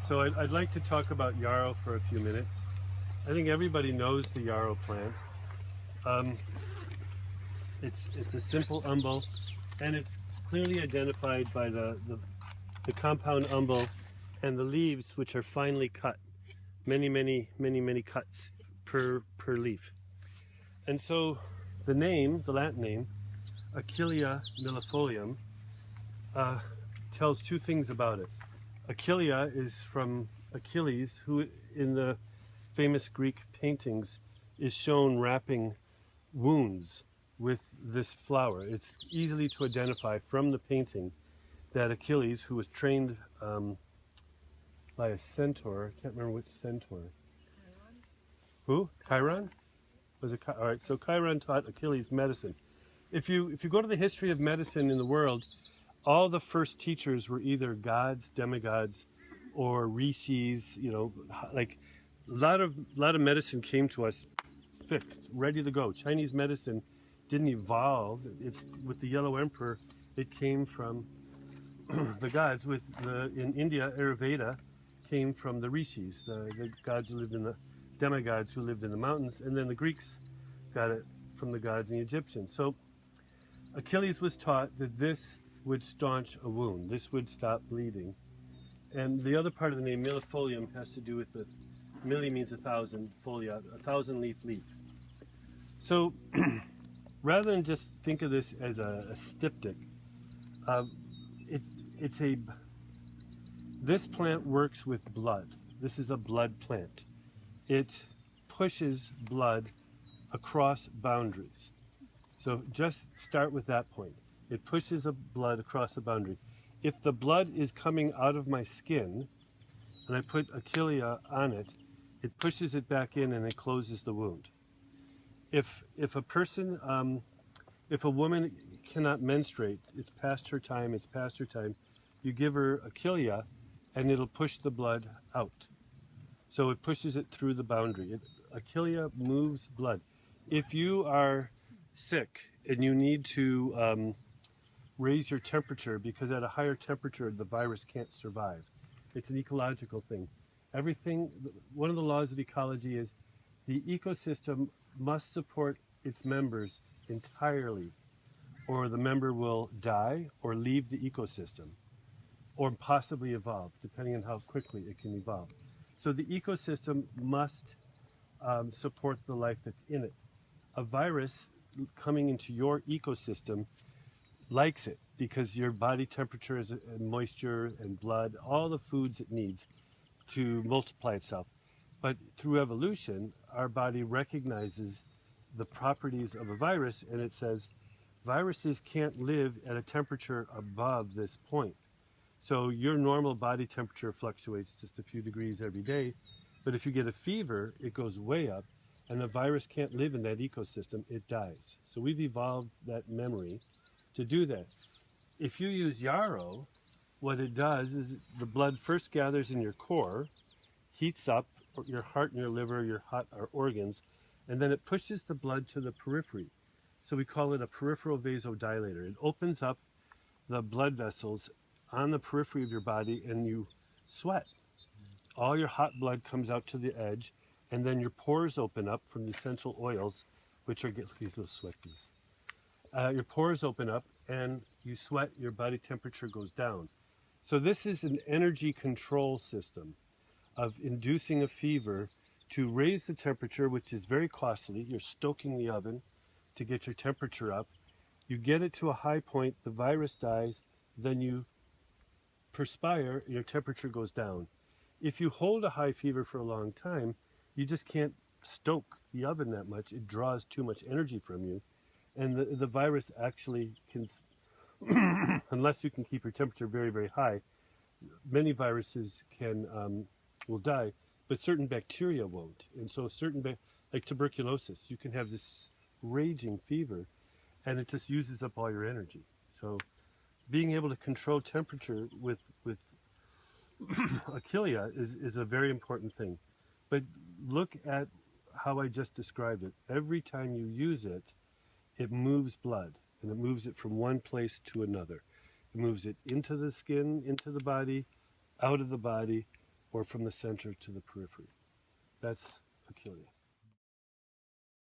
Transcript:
So I'd like to talk about yarrow for a few minutes. I think everybody knows the yarrow plant. It's a simple umbel, and it's clearly identified by the compound umbel and the leaves, which are finely cut, many cuts per leaf. And so the name, the Latin name, Achillea millefolium, tells two things about it. Achillea is from Achilles, who in the famous Greek paintings is shown wrapping wounds with this flower. It's easily to identify from the painting that Achilles, who was trained by a centaur, I can't remember which centaur. Chiron? Who? Chiron? Was it? All right, so Chiron taught Achilles medicine. If you go to the history of medicine in the world, all the first teachers were either gods, demigods, or rishis. You know, like a lot of medicine came to us fixed, ready to go. Chinese medicine didn't evolve. It's with the Yellow Emperor. It came from the gods. In India, Ayurveda came from the rishis, the gods who lived in the demigods who lived in the mountains, and then the Greeks got it from the gods and the Egyptians. So Achilles was taught that this would staunch a wound. This would stop bleeding. And the other part of the name, millefolium, has to do with the milli means 1,000, folia, 1,000 leaf. So rather than just think of this as a styptic, this plant works with blood. This is a blood plant. It pushes blood across boundaries. So just start with that point. It pushes blood across a boundary. If the blood is coming out of my skin and I put Achillea on it, it pushes it back in and it closes the wound. If a woman cannot menstruate, it's past her time, you give her Achillea and it'll push the blood out. So it pushes it through the boundary. Achillea moves blood. If you are sick and you need to raise your temperature, because at a higher temperature the virus can't survive. It's an ecological thing. One of the laws of ecology is the ecosystem must support its members entirely, or the member will die or leave the ecosystem, or possibly evolve, depending on how quickly it can evolve. So the ecosystem must support the life that's in it. A virus coming into your ecosystem likes it because your body temperature is moisture and blood, all the foods it needs to multiply itself. But through evolution, our body recognizes the properties of a virus and it says viruses can't live at a temperature above this point. So your normal body temperature fluctuates just a few degrees every day, but if you get a fever, it goes way up, and the virus can't live in that ecosystem, it dies. So we've evolved that memory to do that. If you use yarrow, what it does is the blood first gathers in your core, heats up your heart and your liver, your organs, and then it pushes the blood to the periphery. So we call it a peripheral vasodilator. It opens up the blood vessels on the periphery of your body and you sweat. All your hot blood comes out to the edge, and then your pores open up from the essential oils, which are, these little sweaties. Your pores open up and you sweat, your body temperature goes down. So this is an energy control system of inducing a fever to raise the temperature, which is very costly. You're stoking the oven to get your temperature up. You get it to a high point, the virus dies, then you perspire, your temperature goes down. If you hold a high fever for a long time, you just can't stoke the oven that much. It draws too much energy from you. And the virus actually can, unless you can keep your temperature very, very high, many viruses will die, but certain bacteria won't. And so like tuberculosis, you can have this raging fever and it just uses up all your energy. So being able to control temperature with Achillea is a very important thing. But look at how I just described it. Every time you use it, it moves blood, and it moves it from one place to another. It moves it into the skin, into the body, out of the body, or from the center to the periphery. That's Achillea.